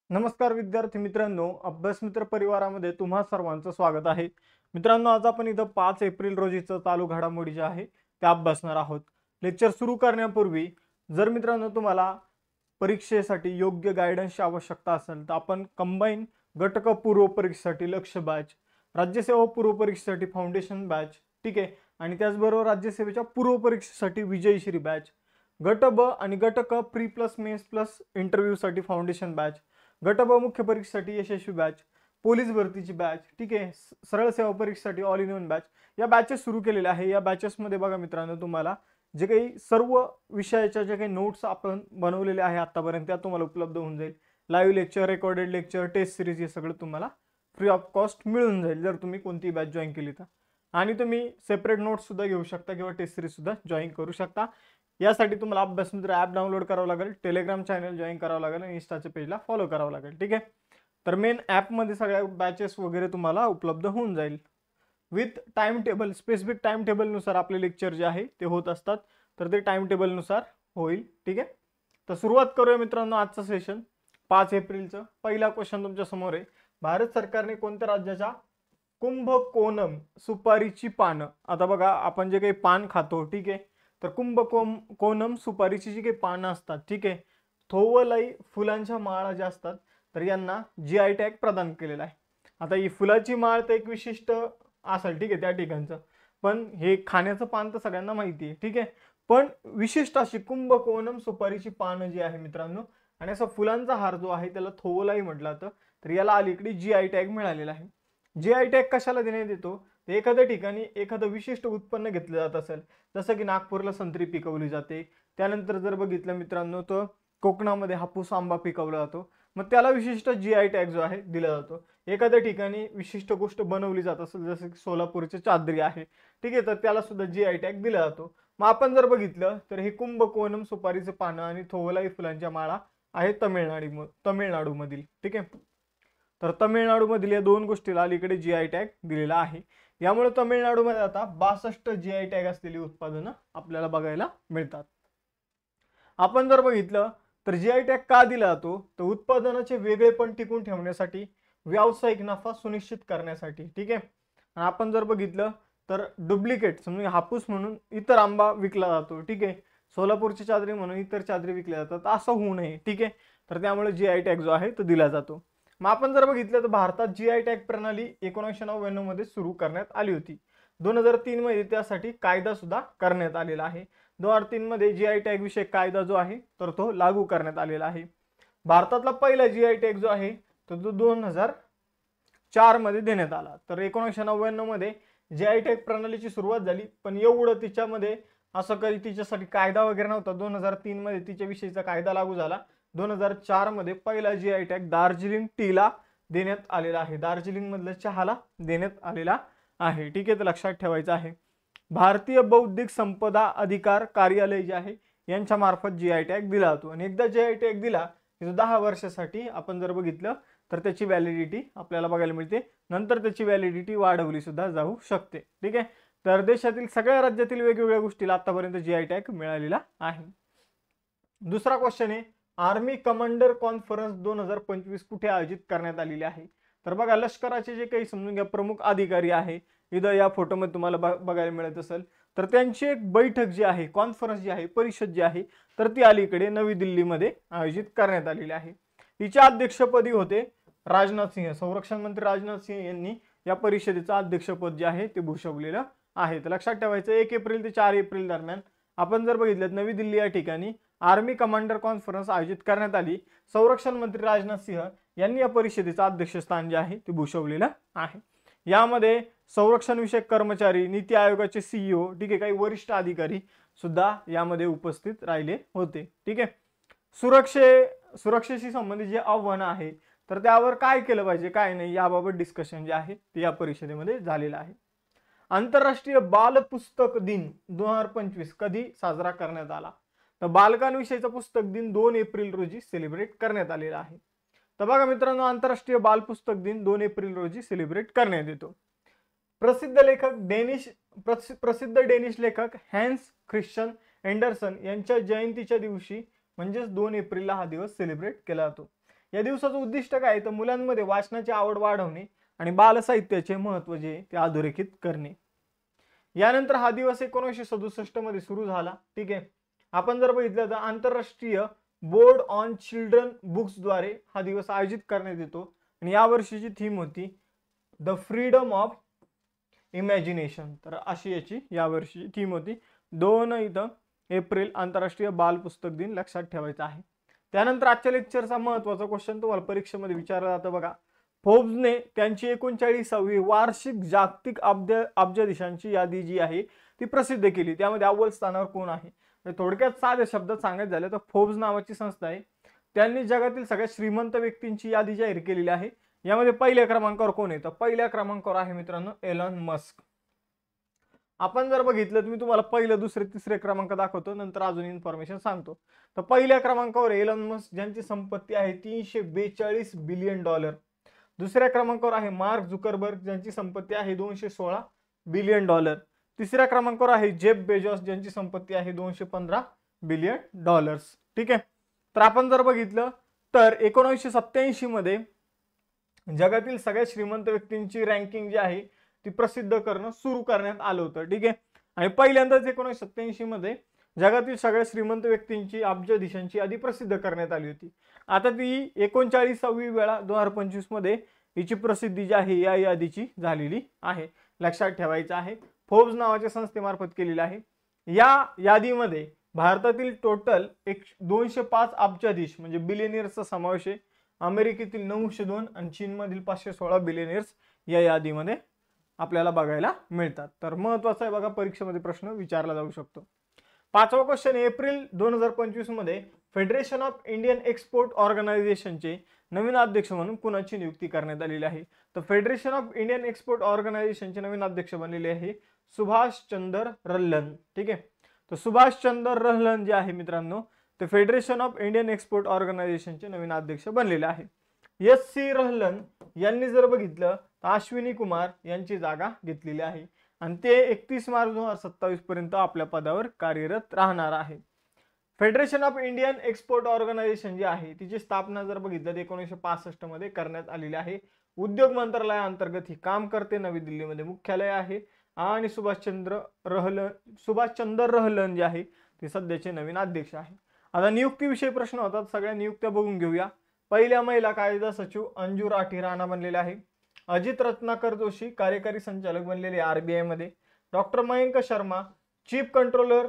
नमस्कार विद्यार्थी मित्रांनो, अभ्यास मित्र परिवारामध्ये तुम्हा सर्वांचं स्वागत आहे. मित्रांनो, आज आपण इथं 5 एप्रिल रोजीचं चालू घडामोडी जे आहे ते अभ्यासणार आहोत. लेक्चर सुरू करण्यापूर्वी जर मित्रांनो तुम्हाला परीक्षेसाठी योग्य गाईडन्सची आवश्यकता असेल तर आपण कंबाईन गटक पूर्व परीक्षेसाठी लक्ष्य बॅच, राज्यसेवा पूर्व परीक्षेसाठी फाउंडेशन बॅच, ठीक आहे, आणि त्याचबरोबर राज्यसेवेच्या पूर्व परीक्षेसाठी विजयश्री बॅच, गट ब आणि गट क प्री प्लस मेन्स प्लस इंटरव्ह्यूसाठी फाउंडेशन बॅच, गट ब मुख्य परीक्षेसाठी यशस्वी बॅच, पोलीस भरतीची बॅच, ठीक आहे, सरळ सेवा परीक्षेसाठी ऑल इन वन बॅच, या बॅचेस सुरू केलेल्या आहे. या बॅचेसमध्ये बघा मित्रांनो, तुम्हाला जे काही सर्व विषयाच्या जे काही नोट्स आपण बनवलेले आहे आतापर्यंत त्या तुम्हाला उपलब्ध होऊन जाईल. Live lecture, recorded lecture, test series हे सगळं तुम्हाला फ्री ऑफ कॉस्ट मिळून जाईल जर तुम्ही कोणती बॅच जॉईन केली तर. आणि तुम्ही सेपरेट नोट्स सुद्धा घेऊ शकता किंवा टेस्ट सिरीज सुद्धा जॉईन करू शकता. यासाठी तुम्हाला अभ्यास मित्र ॲप डाउनलोड करावं लागेल, टेलिग्राम चॅनल जॉईन करावं लागेल आणि इंस्टाच्या पेजला फॉलो करावं लागेल, ठीक आहे. तर मेन ॲपमध्ये सगळ्या बॅचेस वगैरे तुम्हाला उपलब्ध होऊन जाईल with time table. Specific time टेबलनुसार आपले लेक्चर जे आहे ते होत असतात, तर ते टाइम टेबलनुसार होईल, ठीक आहे. तर सुरुवात करूया मित्रांनो आजचं सेशन 5 एप्रिलचं. पहिला क्वेश्चन तुमच्या समोर आहे. भारत सरकारने कोणत्या राज्याच्या कुंभकोणम सुपारीची पानं, आता बघा आपण जे काही पान खातो, ठीक आहे, तर कुंभकोणम सुपारीची जी काही पानं असतात, ठीक आहे, थोवलाई फुलांच्या माळा ज्या असतात तर यांना GI टॅग प्रदान केलेला आहे. आता ही फुलाची माळ तर एक विशिष्ट असेल, ठीक आहे, त्या ठिकाणचं, पण हे खाण्याचं पान तर सगळ्यांना माहिती आहे, ठीक आहे, पण विशिष्ट अशी कुंभकोणम सुपारीची पानं जी आहे मित्रांनो, आणि असा फुलांचा हार जो आहे त्याला थोवलाई म्हटलं जातं, तर याला अलीकडे GI टॅग मिळालेला आहे. GI टॅग कशाला देण्यात येतो? तर एखाद्या ठिकाणी एखादं विशिष्ट उत्पन्न घेतलं जात असेल, जसं की नागपूरला संत्री पिकवली जाते, त्यानंतर जर बघितलं मित्रांनो तर कोकणामध्ये हापूस आंबा पिकवला जातो, मग त्याला विशिष्ट GI टॅग जो आहे दिला जातो. एखाद्या ठिकाणी विशिष्ट गोष्ट बनवली जात असेल, जसं की सोलापूरची चादरी आहे, ठीक आहे, तर त्याला सुद्धा GI टॅग दिला जातो. मग आपण जर बघितलं तर हे कुंभकोणम सुपारीचे पानं आणि थोवलाई फुलांच्या माळा आहे तामिळनाडूमधील, ठीक आहे. तर तामिळनाडूमधील या दोन गोष्टीला अलीकडे GI टॅग दिलेला आहे. यामुळे तामिळनाडूमध्ये आता 62 GI टॅग असलेली उत्पादनं आपल्याला बघायला मिळतात. आपण जर बघितलं तर GI टॅग का दिला जातो? तर उत्पादनाचे वेगळेपण टिकून ठेवण्यासाठी, व्यावसायिक नफा सुनिश्चित करण्यासाठी, ठीक आहे. आणि आपण जर बघितलं तर डुप्लिकेट, समजा हापूस म्हणून इतर आंबा विकला जातो, ठीक आहे, सोलापूरची चादरी म्हणून इतर चादरी विकल्या जातात, असं होऊ नये, ठीक आहे. तर त्यामुळे GI टॅग जो आहे तो दिला जातो. मग आपण जर बघितलं तर भारतात GI टॅग प्रणाली 1999 मध्ये सुरू करण्यात आली होती. 2003 मध्ये त्यासाठी कायदा सुद्धा करण्यात आलेला आहे. 2003 मध्ये GI टॅग विषयी कायदा जो आहे तर तो लागू करण्यात आलेला आहे. भारतातला पहिला GI टॅग जो आहे तर तो 2004 मध्ये देण्यात आला. तर 1999 मध्ये GI टॅग प्रणालीची सुरुवात झाली, पण एवढं तिच्यामध्ये असं काही तिच्यासाठी कायदा वगैरे नव्हता. 2003 मध्ये तिच्याविषयीचा कायदा लागू झाला. 2004 मध्ये पहिला GI टॅग दार्जिलिंग टीला देण्यात आलेला आहे, दार्जिलिंग मधल्या चहाला देण्यात आलेला आहे, ठीक आहे. तर लक्षात ठेवायचं आहे. भारतीय बौद्धिक संपदा अधिकार कार्यालय जे आहे यांच्या मार्फत GI टॅग दिला जातो, आणि एकदा GI टॅग दिला की 10 वर्षासाठी आपण जर बघितलं तर त्याची व्हॅलिडिटी आपल्याला बघायला मिळते. नंतर त्याची व्हॅलिडिटी वाढवली सुद्धा जाऊ शकते, ठीक आहे. तर देशातील सगळ्या राज्यातील वेगवेगळ्या गोष्टीला आतापर्यंत GI टॅग मिळालेला आहे. दुसरा क्वेश्चन आहे, आर्मी कमांडर कॉन्फरन्स 2025 कुठे आयोजित करण्यात आलेली आहे? तर बघा, लष्कराचे जे काही समजून घ्या प्रमुख अधिकारी आहे, इथं या फोटोमध्ये तुम्हाला बघायला मिळत असेल, तर त्यांची एक बैठक जी आहे, कॉन्फरन्स जी आहे, परिषद जी आहे, तर ती अलीकडे नवी दिल्लीमध्ये आयोजित करण्यात आलेली आहे. हिच्या अध्यक्षपदी होते राजनाथ सिंह, संरक्षण मंत्री राजनाथ सिंह यांनी या परिषदेचं अध्यक्षपद जे आहे ते भूषवलेलं आहे. तर लक्षात ठेवायचं 1 एप्रिल ते 4 एप्रिल दरम्यान आपण जर बघितलं नवी दिल्ली या ठिकाणी आर्मी कमांडर कॉन्फरन्स आयोजित करण्यात आली. संरक्षण मंत्री राजनाथ सिंह यांनी या परिषदेचं अध्यक्षस्थान जे आहे ते भूषवलेलं आहे. यामध्ये संरक्षण विषयक कर्मचारी, नीती आयोगाचे CEO, ठीक आहे, काही वरिष्ठ अधिकारी सुद्धा यामध्ये उपस्थित राहिले होते, ठीक आहे. सुरक्षेशी संबंधित जे आव्हानं आहे तर त्यावर काय केलं पाहिजे काय नाही याबाबत डिस्कशन जे आहे ते या परिषदेमध्ये झालेलं आहे. आंतरराष्ट्रीय बाल पुस्तक दिन 2025 कधी साजरा करण्यात आला? तर बालकांविषयीचा पुस्तक दिन 2 एप्रिल रोजी सेलिब्रेट करण्यात आलेला आहे. तर बघा मित्रांनो, आंतरराष्ट्रीय बाल पुस्तक दिन 2 एप्रिल रोजी सेलिब्रेट करण्यात येतो. प्रसिद्ध डेनिश लेखक हॅन्स ख्रिश्चन एंडरसन यांच्या जयंतीच्या दिवशी म्हणजेच 2 एप्रिलला हा दिवस सेलिब्रेट केला जातो. या दिवसाचं उद्दिष्ट काय आहे तर मुलांमध्ये वाचनाची आवड वाढवणे आणि बालसाहित्याचे महत्त्व जे ते अधोरेखित करणे. यानंतर हा दिवस 1967 मध्ये सुरू झाला. ठीक आहे. आपण जर बघितलं तर आंतरराष्ट्रीय बोर्ड ऑन चिल्ड्रन बुक्स द्वारे हा दिवस आयोजित करण्यात येतो आणि या वर्षीची थीम होती द फ्रीडम ऑफ इमॅजिनेशन. तर अशी याची यावर्षी थीम होती. 2 एप्रिल आंतरराष्ट्रीय बाल पुस्तक दिन लक्षात ठेवायचा आहे. त्यानंतर आजच्या लेक्चरचा महत्त्वाचा क्वेश्चन तुम्हाला परीक्षेमध्ये विचारला जातो बघा. फोर्ब्सने त्यांची 39वी वार्षिक जागतिक अब्जाधीशांची यादी जी आहे ती प्रसिद्ध केली. त्यामध्ये अव्वल स्थानावर कोण आहे? थोडक्यात साध्या शब्दात सांगायचं झालं तर फोर्ब्स नावाची संस्था आहे. त्यांनी जगातील सगळ्यात श्रीमंत व्यक्तींची यादी जाहीर केलेली आहे. यामध्ये पहिल्या क्रमांकावर कोण आहे तर पहिल्या क्रमांकावर आहे मित्रांनो एलन मस्क. आपण जर बघितलं तर मी तुम्हाला पहिलं दुसरे तिसरे क्रमांक दाखवतो, नंतर अजून इन्फॉर्मेशन सांगतो. तर पहिल्या क्रमांकावर एलन मस्क ज्यांची संपत्ती आहे $342 बिलियन. दुसऱ्या क्रमांकावर आहे मार्क झुकरबर्ग ज्यांची संपत्ती आहे $216 बिलियन. तिसऱ्या क्रमांकावर आहे जेफ बेजॉस ज्यांची संपत्ती आहे $215 बिलियन. ठीक आहे. तर आपण जर बघितलं तर 1987 मध्ये जगातील सगळ्यात श्रीमंत व्यक्तींची रँकिंग जी आहे ती प्रसिद्ध करणं सुरू करण्यात आलं होतं. ठीक आहे. आणि पहिल्यांदाच 1987 मध्ये जगातील सगळ्यात श्रीमंत व्यक्तींची अब्जाधीशांची यादी प्रसिद्ध करण्यात आली होती. आता ती 39वी वेळा 2025 मध्ये हिची प्रसिद्धी जी आहे या यादीची झालेली आहे. लक्षात ठेवायचं आहे. फोर्ब्स नावाच्या संस्थेमार्फत केलेली आहे. या यादीमध्ये भारतातील टोटल 205 अब्जाधीश म्हणजे बिलियनियर्सचा समावेश आहे. अमेरिकेतील 902 आणि चीनमधील 516 बिलियनियर्स या यादीमध्ये आपल्याला बघायला मिळतात. तर महत्त्वाचं आहे बघा, परीक्षेमध्ये प्रश्न विचारला जाऊ शकतो. 5वा क्वेश्चन, एप्रिल 2025 मध्ये फेडरेशन ऑफ इंडियन एक्सपोर्ट ऑर्गनायझेशनचे नवीन अध्यक्ष म्हणून कुणाची नियुक्ती करण्यात आलेली आहे? तर फेडरेशन ऑफ इंडियन एक्सपोर्ट ऑर्गनायझेशनचे नवीन अध्यक्ष बनलेले आहे सुभाष चंद्र रल्हन. ठीक आहे. तर सुभाष चंद्र रल्हन जे आहे मित्रांनो ते फेडरेशन ऑफ इंडियन एक्सपोर्ट ऑर्गनायझेशनचे नवीन अध्यक्ष बनलेले आहे. एस.सी. रल्हन यांनी जर बघितलं तर अश्विनी कुमार यांची जागा घेतलेली आहे आणि ते 31 मार्च 2027 पर्यंत आपल्या पदावर कार्यरत राहणार आहे. Federation of Indian Export Organisation जी आहे तिची स्थापना जर बघितलं तर 1965 मध्ये करण्यात आलेली आहे. उद्योग मंत्रालयाअंतर्गत ही काम करते. नवी दिल्लीमध्ये मुख्यालय आहे आणि सुभाषचंद्र रहलन जे आहे ते सध्याचे नवीन अध्यक्ष आहे. आता नियुक्तीविषयी प्रश्न होतात. सगळ्या नियुक्त्या बघून घेऊया. पहिल्या महिला कायदा सचिव अंजू राठी राणा बनलेल्या आहे. अजित रत्नाकर जोशी कार्यकारी संचालक बनलेले आरबीआय मध्ये. Doctor Mayank Sharma chief controller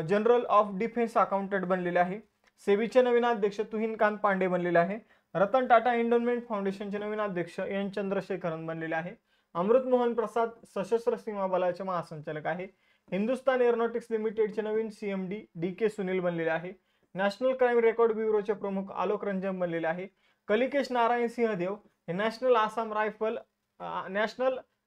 general of defence accountant बनलेले आहे. सेबीचे नवीन अध्यक्ष तुहिनकांत पांडे बनलेले आहे. रतन टाटा एंडोमेंट फाउंडेशनचे नवीन अध्यक्ष एन चंद्रशेखरन बनलेले आहे. अमृत मोहन प्रसाद सशस्त्र सीमा बलाचे महासंचालक आहे. हिंदुस्तान एरोनॉटिक्स लिमिटेडचे नवीन सीएमडी डी.के. सुनील बनलेले आहे. नॅशनल क्राईम रेकॉर्ड ब्युरोचे प्रमुख आलोक रंजन बनलेले आहे. कलिकेश नारायण सिंहदेव हे नॅशनल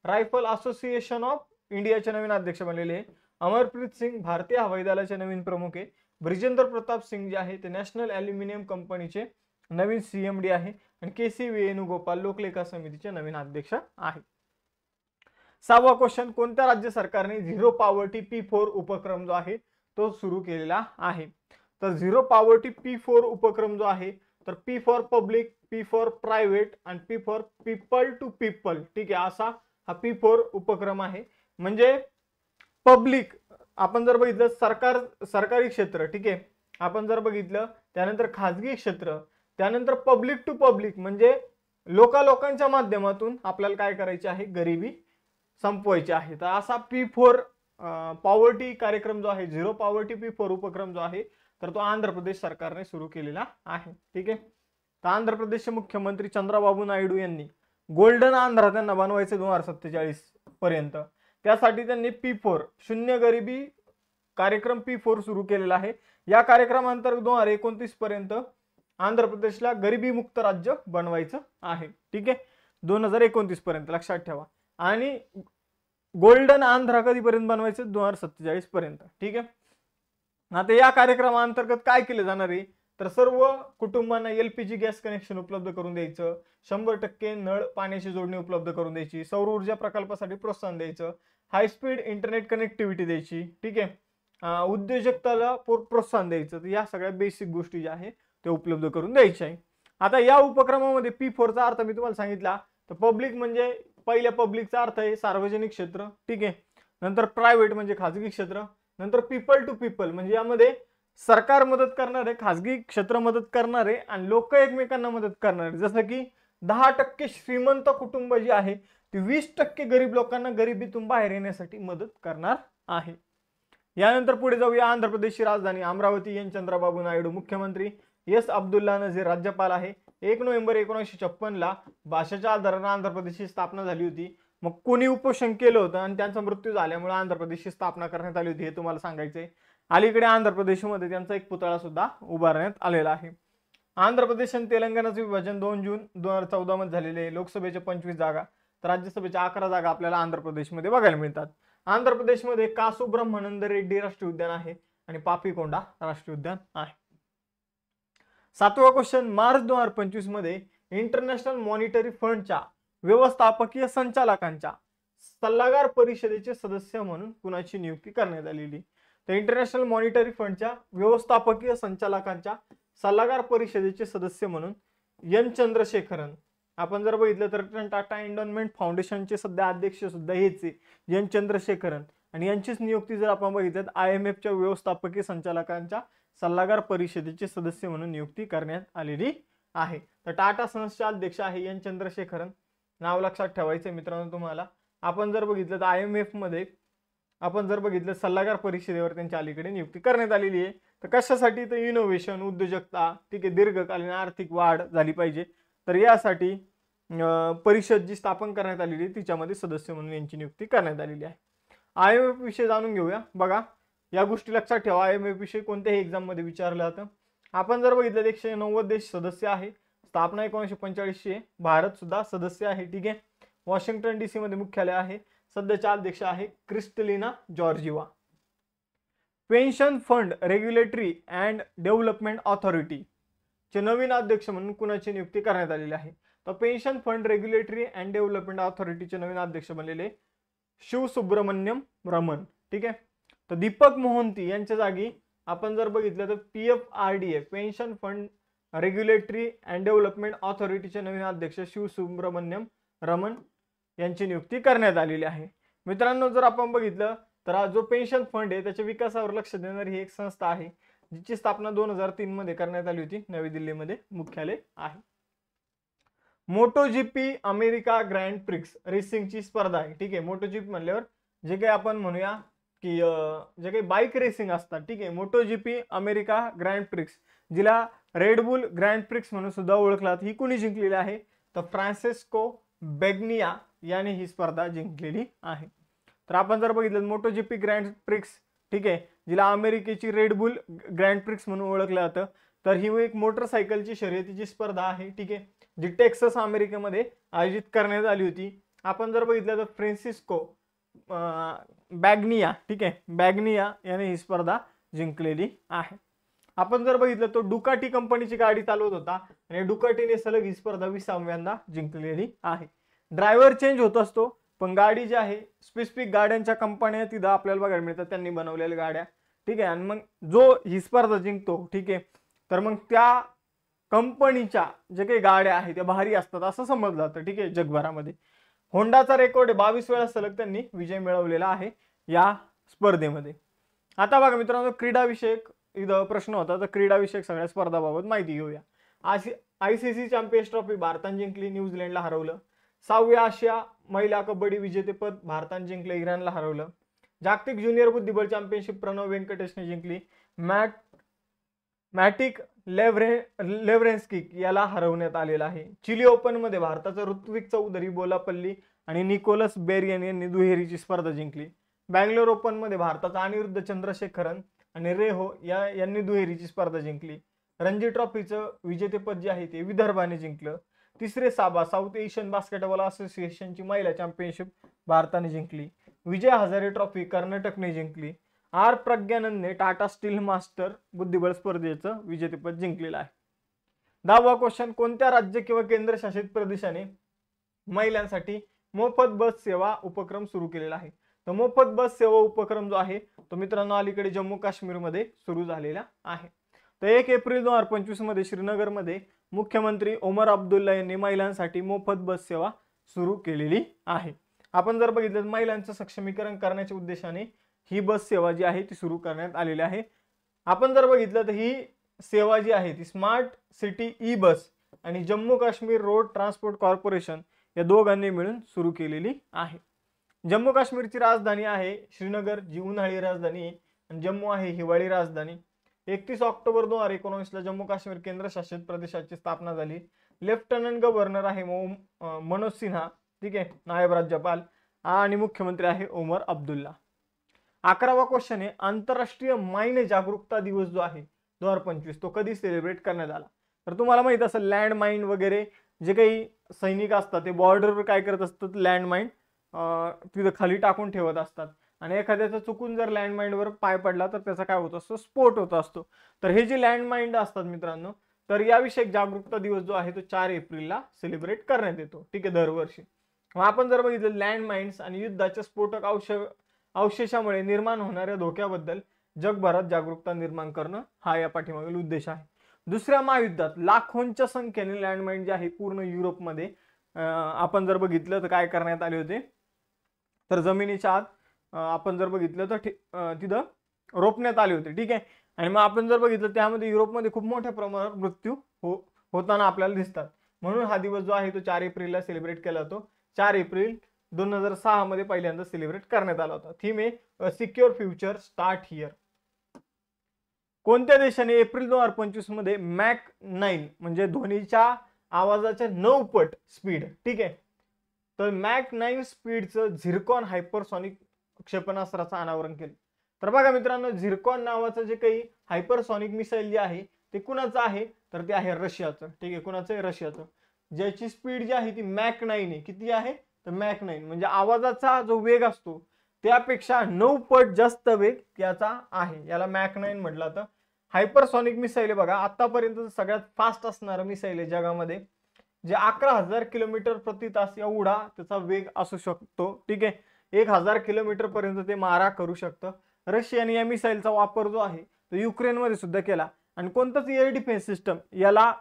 रायफल असोसिएशन ऑफ इंडियाचे नवीन अध्यक्ष बनलेले आहे. अमरप्रीत सिंग भारतीय हवाई दलाचे नवीन प्रमुख आहे. ब्रिजेंद्र प्रताप सिंग जे आहे ते नॅशनल ॲल्युमिनियम कंपनीचे नवीन सीएमडी आहे आणि के.सी. वेणुगोपाल लोकलेखा समितीचे नवीन अध्यक्ष आहे. 6वा क्वेश्चन, कोणत्या राज्य सरकारने झिरो पॉवर्टी P4 उपक्रम जो आहे तो सुरू केलेला आहे? तर झिरो पॉवर्टी P4 उपक्रम जो आहे तर P for public, P for private आणि P for people to people. ठीक आहे. असा हा P4 उपक्रम आहे. म्हणजे पब्लिक आपण जर बघितलं सरकारी क्षेत्र, ठीक आहे, आपण जर बघितलं त्यानंतर खाजगी क्षेत्र, त्यानंतर पब्लिक टू पब्लिक म्हणजे लोकांच्या माध्यमातून आपल्याला काय करायचे आहे गरिबी संपवायची आहे. तर असा P4 पॉवर्टी कार्यक्रम जो आहे झिरो पॉवर्टी P4 उपक्रम जो आहे तर तो आंध्र प्रदेश सरकारने सुरू केलेला आहे. ठीक आहे. तर आंध्र प्रदेशचे मुख्यमंत्री चंद्राबाबू नायडू यांनी गोल्डन आंध्र त्यांना बनवायचे 2047 पर्यंत. त्यासाठी त्यांनी P4 शून्य गरिबी कार्यक्रम P4 सुरू केलेला आहे. या कार्यक्रमांतर्गत 2029 पर्यंत आंध्र प्रदेशला गरिबी मुक्त राज्य बनवायचं आहे. ठीक आहे. 2029 पर्यंत लक्षात ठेवा. आणि गोल्डन आंध्र कधीपर्यंत बनवायचं 2047 पर्यंत. ठीक आहे. आता या कार्यक्रमाअंतर्गत काय केले जाणार आहे तर सर्व कुटुंबांना LPG गॅस कनेक्शन उपलब्ध करून द्यायचं, 100% नळ पाण्याची जोडणी उपलब्ध करून द्यायची, सौर ऊर्जा प्रकल्पासाठी प्रोत्साहन द्यायचं, हाय स्पीड इंटरनेट कनेक्टिव्हिटी द्यायची. ठीक आहे. उद्योजकताला प्रोत्साहन द्यायचं. तर या सगळ्या बेसिक गोष्टी ज्या आहेत ते उपलब्ध करून द्यायच्या आहे. आता या उपक्रमामध्ये P4 चा अर्थ मी तुम्हाला सांगितला, तर पब्लिक म्हणजे पहिल्या पब्लिकचा अर्थ आहे सार्वजनिक क्षेत्र, ठीक आहे. नंतर प्रायव्हेट म्हणजे खाजगी क्षेत्र, नंतर पीपल टू पीपल म्हणजे यामध्ये सरकार मदत करणारे, खाजगी क्षेत्र मदत करणारे आणि लोक एकमेकांना मदत करणारे. जसं की 10% श्रीमंत कुटुंब जी आहे ती 20% गरीब लोकांना गरिबीतून बाहेर येण्यासाठी मदत करणार आहे. यानंतर पुढे जाऊया. आंध्र प्रदेशची राजधानी अमरावती. एन चंद्रबाबू नायडू मुख्यमंत्री, एस अब्दुल्ला नझीर राज्यपाल आहे. 1 नोव्हेंबर 1956 ला भाषेच्या आधाराने आंध्र प्रदेशची स्थापना झाली होती. मग कोणी उपोषण केलं होतं आणि त्यांचा मृत्यू झाल्यामुळे आंध्र प्रदेशची स्थापना करण्यात आली होती हे तुम्हाला सांगायचंय. अलीकडे आंध्र प्रदेशमध्ये त्यांचा एक पुतळा सुद्धा उभारण्यात आलेला आहे. आंध्र प्रदेश आणि तेलंगणाचे विभाजन 2 जून 2014 मध्ये झालेले आहे. लोकसभेचे 25 जागा तर राज्यसभेच्या 11 जागा आपल्याला आंध्र प्रदेशमध्ये बघायला मिळतात. आंध्र प्रदेशमध्ये कासू ब्रह्मानंद रेड्डी राष्ट्रीय उद्यान आहे आणि पापीकोंडा राष्ट्रीय उद्यान आहे. 7वा क्वेश्चन, मार्च 2025 मध्ये इंटरनॅशनल मॉनिटरी फंडच्या व्यवस्थापकीय संचालकांच्या सल्लागार परिषदेचे सदस्य म्हणून कुणाची नियुक्ती करण्यात आलेली. तर इंटरनॅशनल मॉनिटरी फंडच्या व्यवस्थापकीय संचालकांच्या सल्लागार परिषदेचे सदस्य म्हणून एन चंद्रशेखरन. आपण जर बघितलं तर रतन टाटा एंडोन्मेंट फाउंडेशनचे सध्या अध्यक्ष सुद्धा हेच आहे एन चंद्रशेखरन, आणि यांचीच नियुक्ती जर आपण बघितलं तर IMFच्या व्यवस्थापकीय संचालकांच्या सल्लागार परिषदेचे सदस्य म्हणून नियुक्ती करण्यात आलेली आहे. तर टाटा सन्सचे अध्यक्ष आहे एन चंद्रशेखरन, नाव लक्षात ठेवायचं मित्रांनो तुम्हाला. आपण जर बघितलं तर IMF मध्ये आपण जर बघितलं सल्लागार परिषदेवर त्यांच्या अलीकडे नियुक्ती करण्यात आलेली आहे. तर कशासाठी, तर इनोव्हेशन, उद्योजकता, ठीक आहे, दीर्घकालीन आर्थिक वाढ झाली पाहिजे. तर यासाठी परिषद जी स्थापन करण्यात आलेली आहे तिच्यामध्ये सदस्य म्हणून यांची नियुक्ती करण्यात आलेली आहे. IMF विषयी जाणून घेऊया. बघा, या गोष्टी लक्षात ठेवा, IMF विषयी कोणत्याही एक्झाम मध्ये विचारलं जातं. आपण जर बघितलं 190 देश सदस्य आहे. स्थापना 1945 ची आहे. भारत सुद्धा सदस्य आहे, ठीक आहे. वॉशिंग्टन DC मध्ये मुख्यालय आहे. सध्याच्या अध्यक्ष आहे Kristalina Georgieva. Pension fund regulatory and development authority चे नवीन अध्यक्ष म्हणून कुणाची नियुक्ती करण्यात आलेली आहे. तर pension fund regulatory and development ऑथॉरिटीचे नवीन अध्यक्ष बनलेले शिवसुब्रमण्यम रमन, ठीक आहे. तर दीपक मोहंती यांच्या जागी आपण जर बघितलं तर PFRDA pension fund regulatory and development ऑथॉरिटीचे नवीन अध्यक्ष शिवसुब्रमण्यम रमन यांची नियुक्ती करण्यात आलेली आहे. मित्रांनो, जर आपण बघितलं तर जो पेन्शन फंड आहे त्याच्या विकासावर लक्ष देणारी ही एक संस्था आहे जिची स्थापना 2003 मध्ये करण्यात आली होती. नवी दिल्लीमध्ये मुख्यालय आहे. MotoGP अमेरिका ग्रँड प्रिक्स रेसिंगची स्पर्धा आहे, ठीक आहे. MotoGP म्हणल्यावर जे काही आपण म्हणूया की जे काही बाईक रेसिंग असतात, ठीक आहे. MotoGP अमेरिका ग्रँड प्रिक्स, जिला रेडबुल ग्रँड प्रिक्स म्हणून सुद्धा ओळखला जातं, ही कुणी जिंकलेली आहे, तर फ्रान्सिस्को बॅग्निया याने ही स्पर्धा जिंकलेली आहे. तर आपण जर बघितलं MotoGP ग्रँड प्रिक्स, ठीक आहे, जिला अमेरिकेची रेडबुल ग्रँड प्रिक्स म्हणून ओळखलं जातं, तर ही एक मोटरसायकलची शर्यतीची स्पर्धा आहे, ठीक आहे, जी टेक्सास अमेरिकेमध्ये आयोजित करण्यात आली होती. आपण जर बघितलं तर फ्रान्सिस्को बॅग्निया, ठीक आहे, बॅग्निया याने ही स्पर्धा जिंकलेली आहे. आपण जर बघितलं तो डुकाटी कंपनीची गाडी चालवत होता आणि डुकाटीने सलग ही स्पर्धा 20व्यांदा जिंकलेली आहे. ड्रायव्हर चेंज होत असतो पण गाडी जी आहे स्पेसिफिक गाड्यांच्या कंपन्या तिथं आपल्याला बघायला मिळतात, त्यांनी बनवलेल्या गाड्या, ठीक आहे. आणि मग जो ही स्पर्धा जिंकतो, ठीक आहे, तर मग त्या कंपनीच्या जे काही गाड्या आहेत त्या भारी असतात असं समजलं जातं, ठीक आहे, जगभरामध्ये. होंडाचा रेकॉर्ड 22 वेळा सलग त्यांनी विजय मिळवलेला आहे या स्पर्धेमध्ये. आता बघा मित्रांनो, क्रीडा विषयक इथं प्रश्न होता, तर क्रीडा विषयक सगळ्या स्पर्धाबाबत माहिती घेऊया. ICC चॅम्पियन्स ट्रॉफी भारताने जिंकली, न्यूझीलंडला हरवलं. 6व्या आशिया महिला कबड्डी विजेतेपद भारताने जिंकलं, इराणला हरवलं. जागतिक ज्युनियर बुद्धिबळ चॅम्पियनशिप प्रणव व्यंकटेशने जिंकली, मॅटिक लेव्रेन्स्की याला हरवण्यात आलेला आहे. चिली ओपन मध्ये भारताचा ऋत्विक चौधरी, बोलापल्ली आणि निकोलस बेरियन यांनी दुहेरीची स्पर्धा जिंकली. बँगलोर ओपन मध्ये भारताचा अनिरुद्ध चंद्रशेखरन आणि रेहो यांनी दुहेरीची स्पर्धा जिंकली. रणजी ट्रॉफीचं विजेतेपद जे आहे ते विदर्भाने जिंकलं. तिसरे साबा साऊथ एशियन बास्केटबॉल असोसिएशनची महिला चॅम्पियनशिप भारताने जिंकली. विजय हजारे ट्रॉफी कर्नाटकने जिंकली. आर प्रज्ञानंदने टाटा स्टील मास्टर बुद्धिबळ स्पर्धेचं विजेतेपद जिंकलेलं आहे. 10वा क्वेश्चन, कोणत्या राज्य किंवा केंद्रशासित प्रदेशाने महिलांसाठी मोफत बस सेवा उपक्रम सुरू केलेला आहे? तर मोफत बस सेवा उपक्रम जो आहे तो मित्रांनो अलीकडे जम्मू काश्मीर मध्ये सुरू झालेला आहे. तर 1 एप्रिल 2025 मध्ये श्रीनगरमध्ये मुख्यमंत्री ओमर अब्दुल्ला यांनी महिलांसाठी मोफत बस सेवा सुरू केलेली आहे. आपण जर बघितलं तर महिलांचं सक्षमीकरण करण्याच्या उद्देशाने ही बस सेवा जी आहे ती सुरू करण्यात आलेली आहे. आपण जर बघितलं तर ही सेवा जी आहे ती स्मार्ट सिटी ई बस आणि Jammu Kashmir road transport corporation या दोघांनी मिळून सुरू केलेली आहे. जम्मू काश्मीरची राजधानी आहे श्रीनगर, जी उन्हाळी राजधानी आहे, आणि जम्मू आहे हिवाळी राजधानी. 31 ऑक्टोबर 2019 ला जम्मू काश्मीर केंद्रशासित प्रदेशाची स्थापना झाली. लेफ्टनंट गव्हर्नर आहे मनोज सिन्हा, ठीक आहे, नायब राज्यपाल, आणि मुख्यमंत्री आहे ओमर अब्दुल्ला. 11वा क्वेश्चन आहे, आंतरराष्ट्रीय माईन जागरूकता दिवस जो आहे 2025 तो कधी सेलिब्रेट करण्यात आला? तर तुम्हाला माहित असेल लँड माईन वगैरे जे काही सैनिक असतात ते बॉर्डरवर काय करत असतात, लँड माईन तिथं खाली टाकून ठेवत असतात, आणि एखाद्याचा चुकून जर लँड माईनवर पाय पडला तर त्याचा काय होत असतो, स्फोट होत असतो. तर हे जे लँड माईन असतात मित्रांनो, तर याविषयी जागरूकता दिवस जो आहे तो 4 एप्रिलला सेलिब्रेट करण्यात येतो, ठीक आहे, दरवर्षी. मग आपण जर बघितलं लँड माईन्स आणि युद्धाच्या स्फोटक अवशेषामुळे निर्माण होणाऱ्या धोक्याबद्दल जगभरात जागरूकता निर्माण करणं हा या पाठीमागील उद्देश आहे. दुसऱ्या महायुद्धात लाखोंच्या संख्येने लँडमाईन जे आहे पूर्ण युरोपमध्ये आपण जर बघितलं तर काय करण्यात आले होते, तर जमिनीच्या आत आपण जर बघितलं तर तिथं रोपण्यात आले होते, ठीक आहे. आणि मग आपण जर बघितलं त्यामध्ये युरोपमध्ये खूप मोठ्या प्रमाणावर मृत्यू होताना आपल्याला दिसतात. म्हणून हा दिवस जो आहे तो 4 एप्रिलला सेलिब्रेट केला जातो. 4 एप्रिल 2006 मध्ये पहिल्यांदा सेलिब्रेट करण्यात आला होता. थीम आहे सिक्युअर फ्युचर स्टार्ट हिअर. कोणत्या देशाने एप्रिल 2025 मध्ये मॅक 9 म्हणजे ध्वनीच्या आवाजाच्या 9 पट स्पीड, ठीक आहे, तर मॅक 9 स्पीडचं झिरकॉन हायपरसॉनिक क्षेपणास्त्राचं अनावरण केलं? तर बघा मित्रांनो, झिरकॉन नावाचं जे काही हायपरसॉनिक मिसाईल जे आहे ते कुणाचं आहे, तर ते आहे रशियाचं, ठीक आहे. कुणाचं आहे? रशियाचं. ज्याची स्पीड जी आहे ती मॅक 9 आहे. किती आहे? तर मॅक 9 म्हणजे आवाजाचा जो वेग असतो त्यापेक्षा 9 पट जास्त वेग त्याचा आहे. याला मॅक 9 म्हटलं जातं. हायपरसॉनिक मिसाईल बघा आतापर्यंत सगळ्यात फास्ट असणारं मिसाईल आहे जगामध्ये, जे 11,000 किलोमीटर प्रति तास एवढा त्याचा वेग असू शकतो, ठीक आहे. 1,000 किलोमीटर पर्यंत ते मारा करू शकतं. रशियाने या मिसाईलचा वापर जो आहे तो युक्रेनमध्ये सुद्धा केला. आणि कोणताच एअर डिफेन्स सिस्टम याला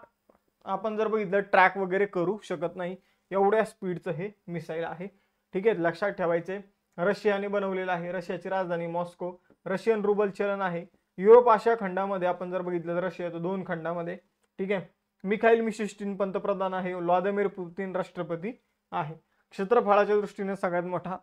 आपण जर बघितलं ट्रॅक वगैरे करू शकत नाही, एवढ्या स्पीडचं हे मिसाईल आहे, ठीक आहे. लक्षात ठेवायचे, रशियाने बनवलेलं आहे. रशियाची राजधानी मॉस्को. रशियन रुबल चलन आहे. युरोप आशिया खंडामध्ये आपण जर बघितलं तर रशिया तो 2 खंडामध्ये, ठीक आहे. मिखाईल मिशिस्टिन पंतप्रधान आहे. व्लादिमीर पुतिन राष्ट्रपती आहे. क्षेत्रफळाच्या दृष्टीने सगळ्यात मोठा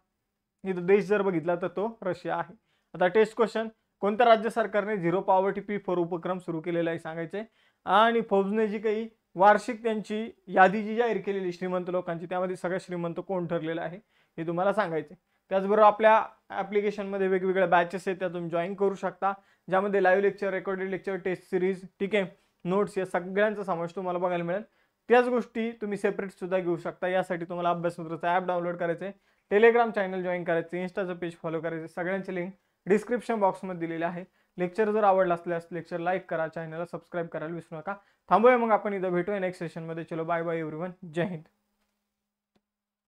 इथं देश जर बघितला तर तो रशिया आहे. आता टेस्ट क्वेश्चन, कोणत्या राज्य सरकारने झिरो पॉवर्टी P4 उपक्रम सुरू केलेला आहे सांगायचे. आणि फोर्ब्सने जी काही वार्षिक त्यांची यादी जी जाहीर केलेली श्रीमंत लोकांची, त्यामध्ये सगळ्यात श्रीमंत कोण ठरलेलं आहे हे तुम्हाला सांगायचे. त्याचबरोबर आपल्या ॲप्लिकेशनमध्ये वेगवेगळ्या बॅचेस आहेत, त्या तुम्ही जॉईन करू शकता, ज्यामध्ये live lecture, recorded lecture, test series, ठीक आहे, नोट्स या सगळ्यांचा समावेश तुम्हाला बघायला मिळेल. त्याच गोष्टी तुम्ही सेपरेट सुद्धा घेऊ शकता. यासाठी तुम्हाला अभ्यासमित्रचं ॲप डाउनलोड करायचं आहे, टेलिग्राम चॅनल जॉईन करायचं, इन्स्टाचं पेज फॉलो करायचं. सगळ्यांची लिंक डिस्क्रिप्शन बॉक्समध्ये दिलेली आहे. लेक्चर जर आवडला असल्यास लेक्चर लाईक करा, चॅनलला सबस्क्राईब करायला विसरू नका. थांबूया मग आपण इथं भेटूया नेक्स्ट सेशनमध्ये. चलो बाय बाय एव्हरीवन. जय हिंद.